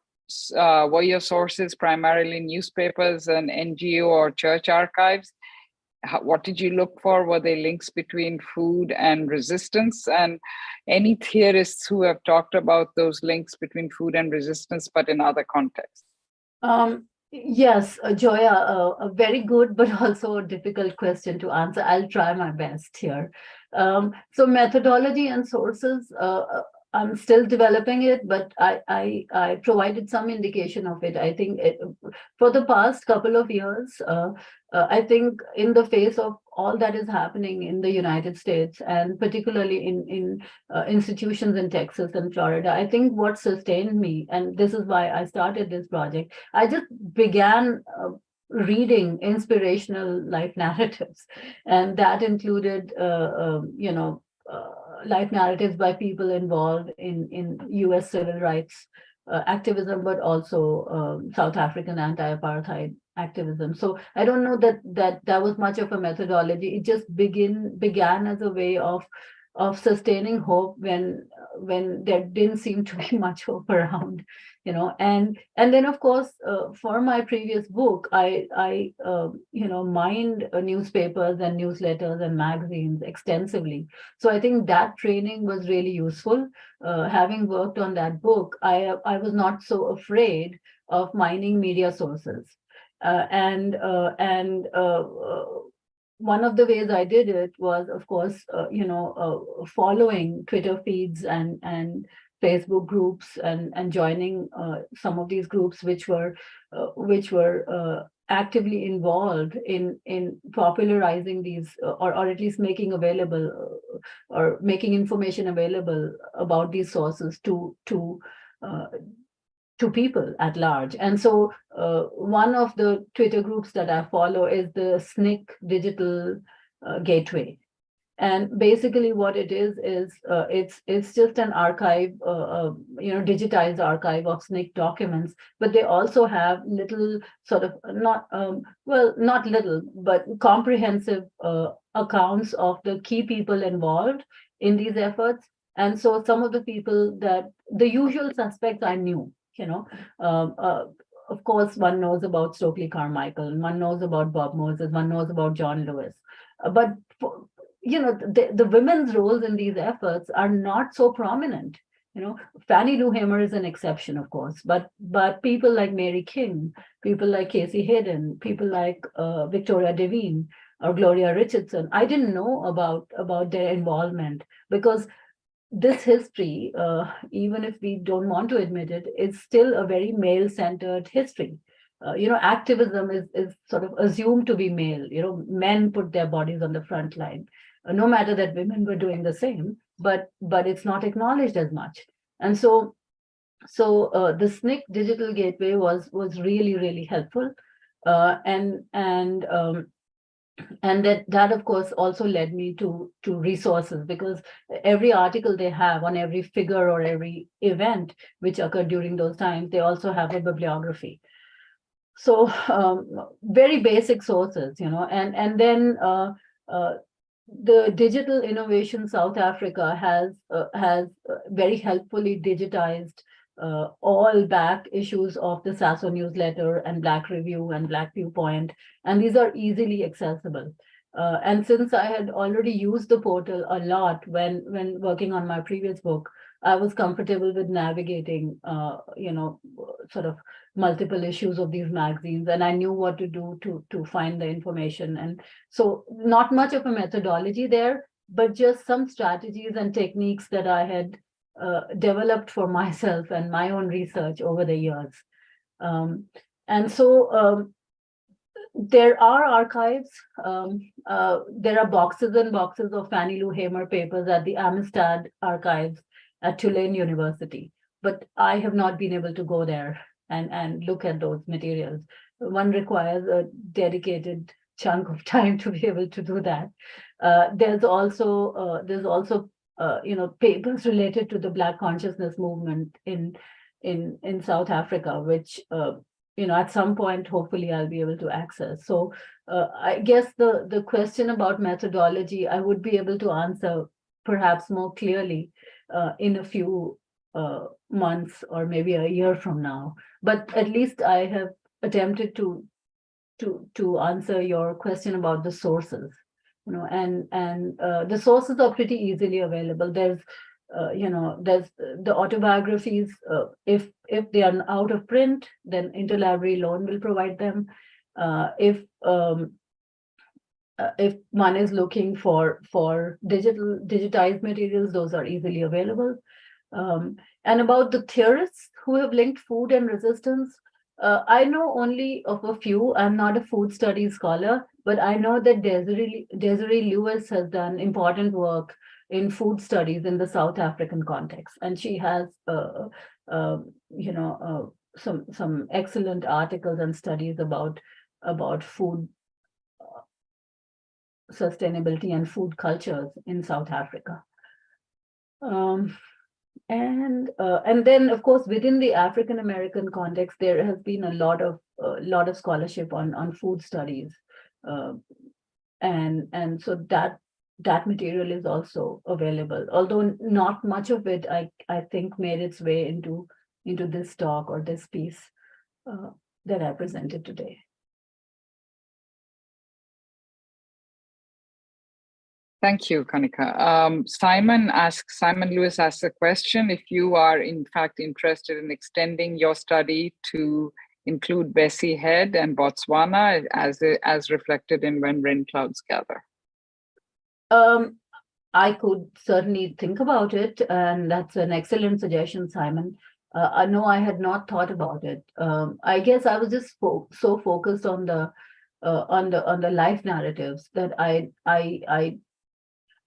were your sources, primarily newspapers and NGO or church archives? What did you look for? Were they links between food and resistance? And any theorists who have talked about those links between food and resistance, but in other contexts? Yes, Joya, a very good but also a difficult question to answer. I'll try my best here. So methodology and sources, I'm still developing it, but I provided some indication of it. I think for the past couple of years, I think in the face of all that is happening in the United States, and particularly in institutions in Texas and Florida, I think what sustained me, and this is why I started this project, I just began reading inspirational life narratives, and that included, life narratives by people involved in U.S. civil rights activism, but also South African anti-apartheid activism. So I don't know that was much of a methodology. It just began as a way of sustaining hope when there didn't seem to be much hope around, and then of course for my previous book, I mined newspapers and newsletters and magazines extensively. So I think that training was really useful. Having worked on that book, I was not so afraid of mining media sources. One of the ways I did it was, of course, following Twitter feeds and Facebook groups and joining some of these groups which were actively involved in popularizing these, or at least making available or making information available about these sources to people at large. And so one of the Twitter groups that I follow is the SNCC Digital Gateway. And basically what it is it's just an archive, digitized archive of SNCC documents, but they also have little sort of, not little, but comprehensive accounts of the key people involved in these efforts. And so some of the people that the usual suspects I knew, of course, one knows about Stokely Carmichael, one knows about Bob Moses, one knows about John Lewis. But, the women's roles in these efforts are not so prominent. Fannie Lou Hamer is an exception, of course, but people like Mary King, people like Casey Hayden, people like Victoria Devine or Gloria Richardson, I didn't know about their involvement, because this history, even if we don't want to admit it, is still a very male-centered history. Activism is sort of assumed to be male. Men put their bodies on the front line. no matter that women were doing the same, but it's not acknowledged as much. And so the SNCC Digital Gateway was really helpful, and that of course also led me to resources, because every article they have on every figure or every event which occurred during those times, they also have a bibliography. So very basic sources, and then the Digital Innovation South Africa has very helpfully digitized all back issues of the SASO newsletter and Black Review and Black Viewpoint, and these are easily accessible. And since I had already used the portal a lot when working on my previous book, I was comfortable with navigating, sort of multiple issues of these magazines, and I knew what to do to find the information. And so not much of a methodology there, but just some strategies and techniques that I had developed for myself and my own research over the years. And so there are archives. There are boxes and boxes of Fannie Lou Hamer papers at the Amistad archives at Tulane University, but I have not been able to go there and look at those materials. One requires a dedicated chunk of time to be able to do that. There's also papers related to the Black consciousness movement in South Africa, which at some point hopefully I'll be able to access. So I guess the question about methodology I would be able to answer perhaps more clearly in a few months or maybe a year from now. But at least I have attempted to answer your question about the sources, and the sources are pretty easily available. There's the autobiographies. If they are out of print, then Interlibrary Loan will provide them. If one is looking for digitized materials, those are easily available. And about the theorists who have linked food and resistance, I know only of a few. I'm not a food studies scholar, but I know that Desiree Lewis has done important work in food studies in the South African context, and she has some excellent articles and studies about food sustainability and food cultures in South Africa. And then, of course, within the African American context, there has been a lot of scholarship on food studies, and so that material is also available. Although not much of it, I think, made its way into this talk or this piece that I presented today. Thank you, Kanika. Simon Lewis asks a question: if you are in fact interested in extending your study to include Bessie Head and Botswana as reflected in When Rain Clouds Gather. I could certainly think about it, and that's an excellent suggestion, Simon. I know I had not thought about it. I guess I was just so focused on the life narratives that I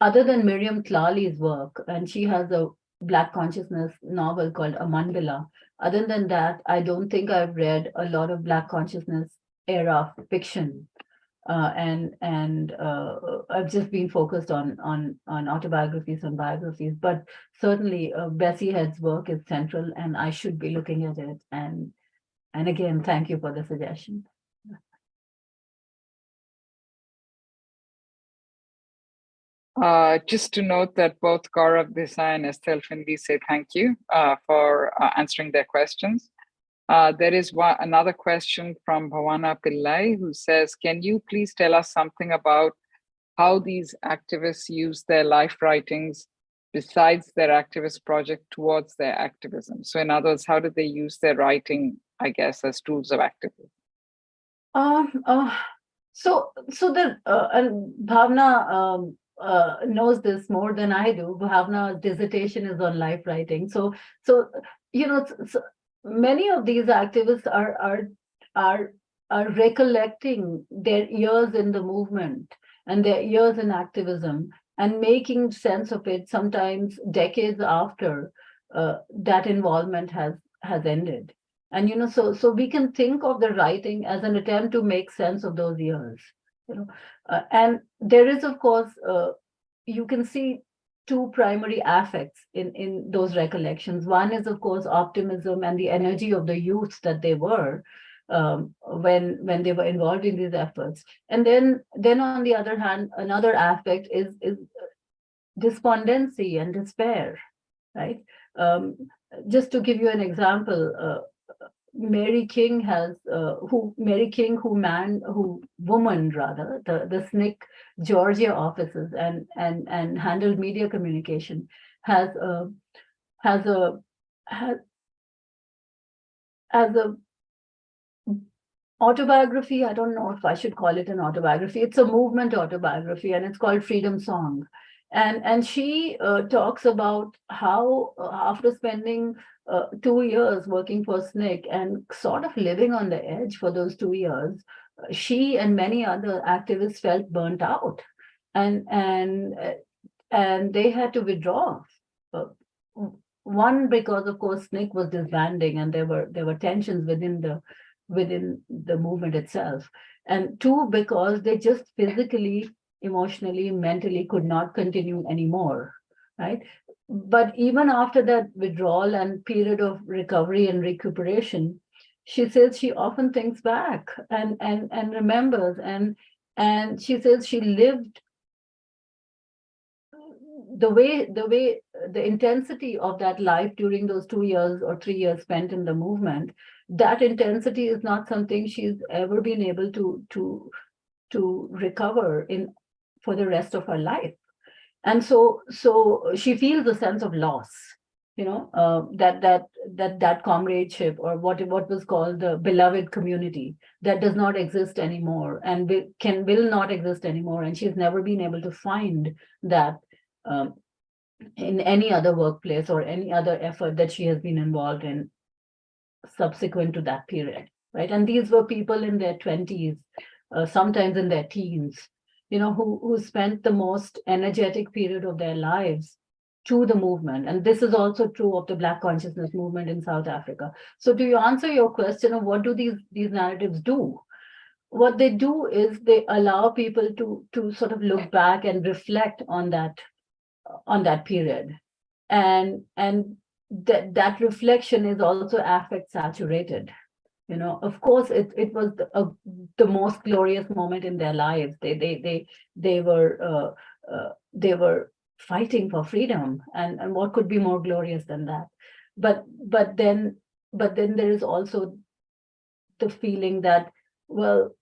other than Miriam Tlaley's work, and she has a Black consciousness novel called Amandala. Other than that, I don't think I've read a lot of Black consciousness era fiction, and I've just been focused on autobiographies and biographies. But certainly, Bessie Head's work is central, and I should be looking at it. And again, thank you for the suggestion. Just to note that both Gaurav Desai and Estelle Finley say thank you for answering their questions. There is another question from Bhavana Pillai, who says, can you please tell us something about how these activists use their life writings besides their activist project towards their activism? So in other words, how do they use their writing, I guess, as tools of activism? So Bhavna knows this more than I do. Bhavna's dissertation is on life writing. So many of these activists are recollecting their years in the movement and their years in activism, and making sense of it sometimes decades after that involvement has ended. And so we can think of the writing as an attempt to make sense of those years. And there is, of course, you can see two primary affects in those recollections. One is, of course, optimism and the energy of the youth that they were when they were involved in these efforts. And then on the other hand, another aspect is despondency and despair, right? Just to give you an example, Mary King, who woman rather, the SNCC Georgia offices and handled media communication, has a autobiography. I don't know if I should call it an autobiography. It's a movement autobiography, and it's called Freedom Song. And she talks about how after spending 2 years working for SNCC and sort of living on the edge for those 2 years, she and many other activists felt burnt out, and they had to withdraw. One, because of course SNCC was disbanding, and there were tensions within the movement itself, and two, because they just physically, emotionally, mentally could not continue anymore, right? But even after that withdrawal and period of recovery and recuperation, she says she often thinks back and remembers, and she says she lived the intensity of that life during those 2 years or 3 years spent in the movement. That intensity is not something she's ever been able to recover in for the rest of her life. And so she feels a sense of loss, that comradeship, or what was called the beloved community, that does not exist anymore and will not exist anymore. And she's never been able to find that in any other workplace or any other effort that she has been involved in subsequent to that period, right? And these were people in their 20s, sometimes in their teens, who spent the most energetic period of their lives to the movement. And this is also true of the Black consciousness movement in South Africa. So to answer your question of what do these narratives do? What they do is they allow people to sort of look back and reflect on that period. And that reflection is also affect saturated. Of course, it was the most glorious moment in their lives. They were fighting for freedom, and what could be more glorious than that? But then there is also the feeling that, well,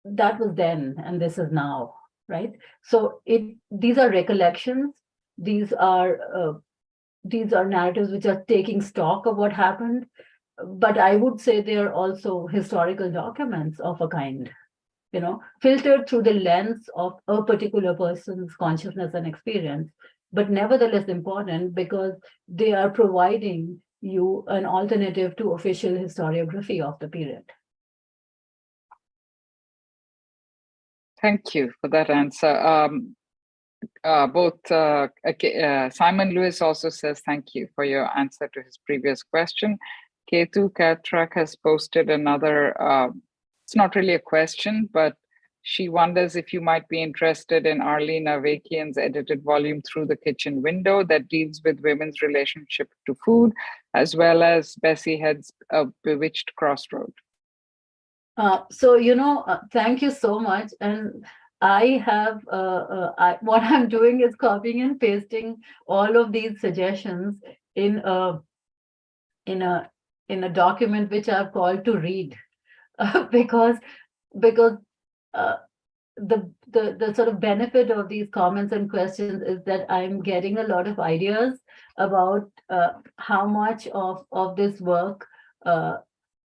that was then and this is now, right? So these are recollections. These are narratives which are taking stock of what happened. But I would say they are also historical documents of a kind, filtered through the lens of a particular person's consciousness and experience, but nevertheless important because they are providing you an alternative to official historiography of the period. Thank you for that answer. Simon Lewis also says thank you for your answer to his previous question. Ketu Katrak has posted another, it's not really a question, but she wonders if you might be interested in Arlene Avakian's edited volume Through the Kitchen Window that deals with women's relationship to food, as well as Bessie Head's Bewitched Crossroad. Thank you so much. And I have, what I'm doing is copying and pasting all of these suggestions in a document which I've called to read, because the sort of benefit of these comments and questions is that I'm getting a lot of ideas about how much of this work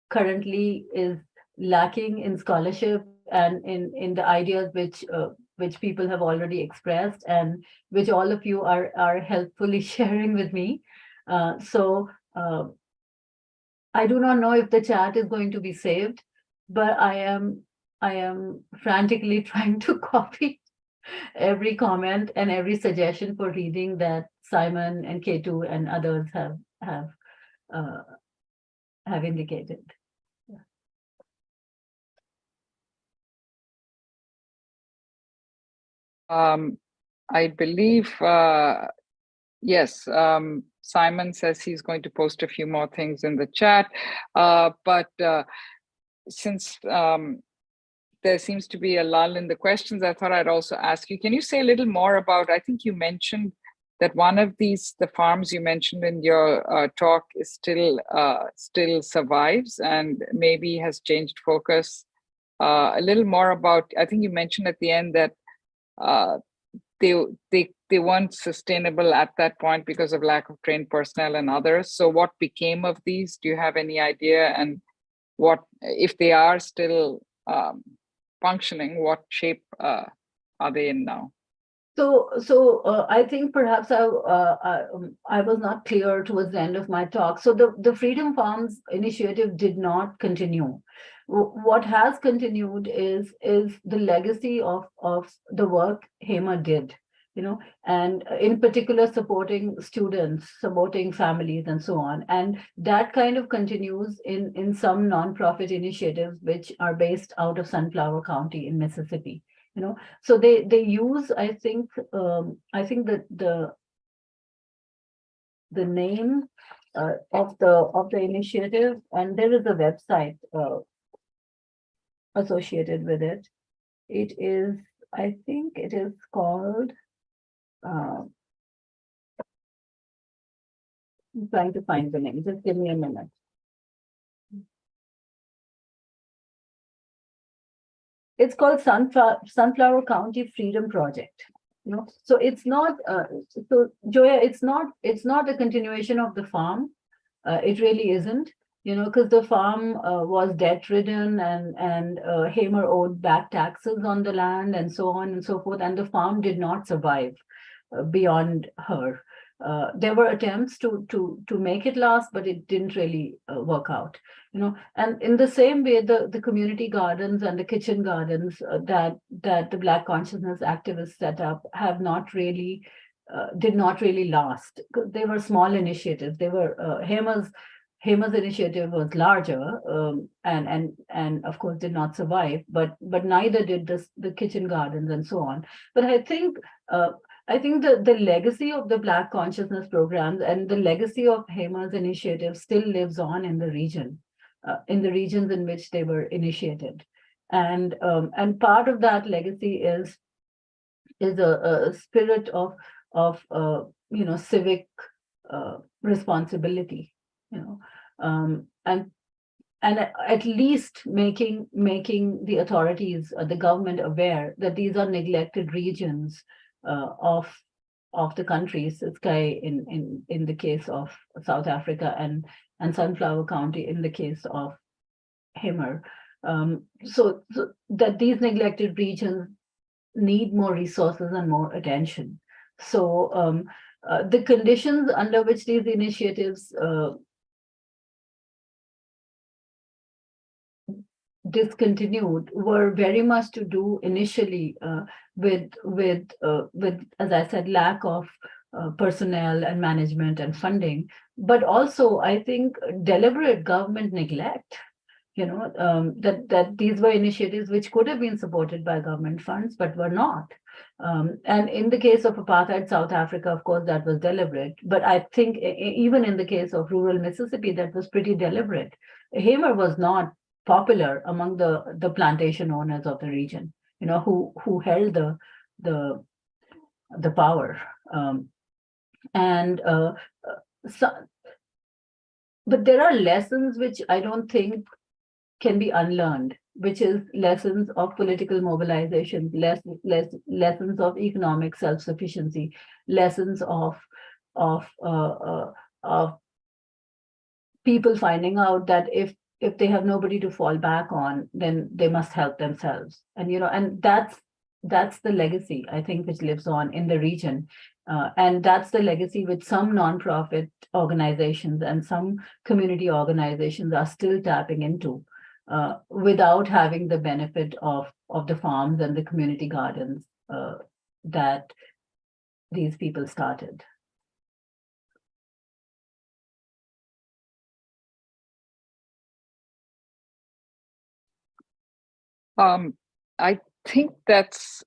currently is lacking in scholarship and in the ideas which people have already expressed and which all of you are helpfully sharing with me. So I do not know if the chat is going to be saved, but I am frantically trying to copy every comment and every suggestion for reading that Simon and Ketu and others uh, have indicated. I believe, yes, Simon says he's going to post a few more things in the chat, but since there seems to be a lull in the questions, I thought I'd also ask you, can you say a little more about, I think you mentioned that one of these, the farms you mentioned in your talk is still survives and maybe has changed focus. A little more about, I think you mentioned at the end that they weren't sustainable at that point because of lack of trained personnel and others. So what became of these? Do you have any idea? And what, if they are still functioning, what shape are they in now? So I think perhaps I was not clear towards the end of my talk. So the Freedom Farms initiative did not continue. What has continued is the legacy of the work Hema did, and in particular supporting students, supporting families, and so on. And that kind of continues in some nonprofit initiatives which are based out of Sunflower County in Mississippi. So they use, I think that the name of the initiative, and there is a website associated with it. It is, I think it is called, I'm trying to find the name, just give me a minute. It's called Sunflower County Freedom Project. So it's not, so Joya, it's not a continuation of the farm. It really isn't, because the farm was debt ridden and Hamer owed back taxes on the land and so on and so forth. And the farm did not survive beyond her. There were attempts to make it last, but it didn't really work out. And in the same way, the community gardens and the kitchen gardens that the Black consciousness activists set up have not really did not really last. They were small initiatives. They were Hamer's initiative was larger and of course did not survive, but neither did the kitchen gardens and so on. But I think the legacy of the Black consciousness programs and the legacy of Hamer's initiative still lives on in the region, in the regions in which they were initiated, and part of that legacy is a spirit of civic responsibility, and at least making the authorities, the government, aware that these are neglected regions of the country, Sky in the case of South Africa, and Sunflower County in the case of Hamer. So that these neglected regions need more resources and more attention. So the conditions under which these initiatives discontinued were very much to do initially with as I said, lack of personnel and management and funding, but also I think deliberate government neglect. That these were initiatives which could have been supported by government funds, but were not. And in the case of apartheid South Africa, of course, that was deliberate. But I think even in the case of rural Mississippi, that was pretty deliberate. Hamer was not popular among the plantation owners of the region, who held the power. But there are lessons which I don't think can be unlearned, which is lessons of political mobilization, lessons of economic self-sufficiency, lessons of people finding out that if they have nobody to fall back on, then they must help themselves. And that's the legacy, I think, which lives on in the region. And that's the legacy which some nonprofit organizations and some community organizations are still tapping into, without having the benefit of the farms and the community gardens that these people started. I think that's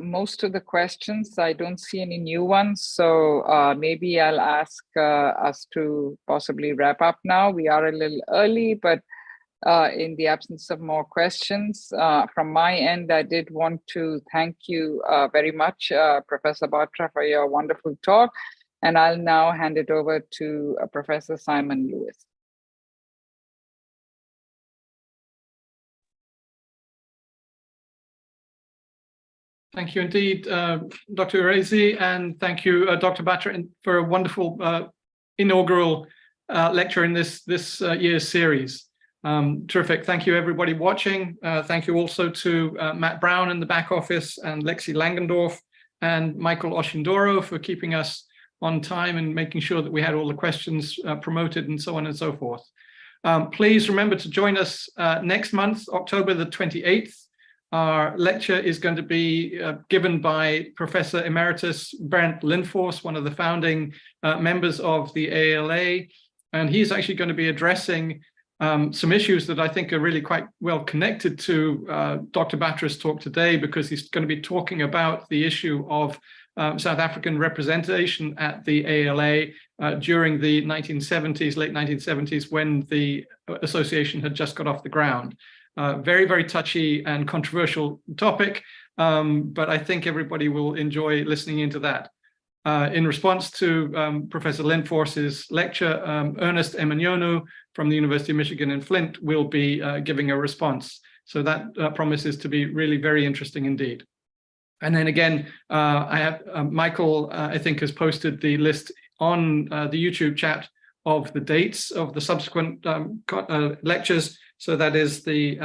most of the questions. I don't see any new ones. So maybe I'll ask us to possibly wrap up now. We are a little early, but in the absence of more questions, from my end, I did want to thank you very much, Professor Batra, for your wonderful talk. And I'll now hand it over to Professor Simon Lewis. Thank you indeed, Dr. Uraisi, and thank you, Dr. Batra, for a wonderful inaugural lecture in this year's series. Terrific. Thank you, everybody watching. Thank you also to Matt Brown in the back office and Lexi Langendorf and Michael Oshindoro for keeping us on time and making sure that we had all the questions promoted and so on and so forth. Please remember to join us next month, October the 28th. Our lecture is going to be given by Professor Emeritus Bernd Lindfors, one of the founding members of the ALA, and he's actually going to be addressing some issues that I think are really quite well connected to Dr. Batra's talk today, because he's going to be talking about the issue of South African representation at the ALA during the 1970s, late 1970s, when the association had just got off the ground. Very, very touchy and controversial topic, but I think everybody will enjoy listening into that. In response to Professor Lindfors's lecture, Ernest Emanyonu from the University of Michigan in Flint will be giving a response. So that promises to be really very interesting indeed. And then again, I have Michael, I think, has posted the list on the YouTube chat of the dates of the subsequent lectures. So that is the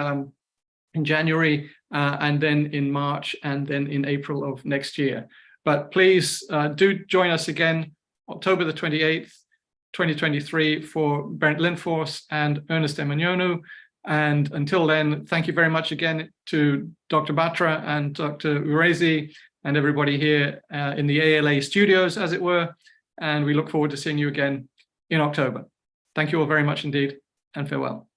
in January, and then in March, and then in April of next year. But please do join us again, October the 28th, 2023, for Bernd Lindfors and Ernest Emanyonu. And until then, thank you very much again to Dr. Batra and Dr. Uraisi and everybody here in the ALA studios, as it were. And we look forward to seeing you again in October. Thank you all very much indeed, and farewell.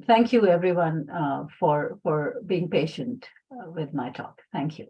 Thank you, everyone, for being patient with my talk. Thank you.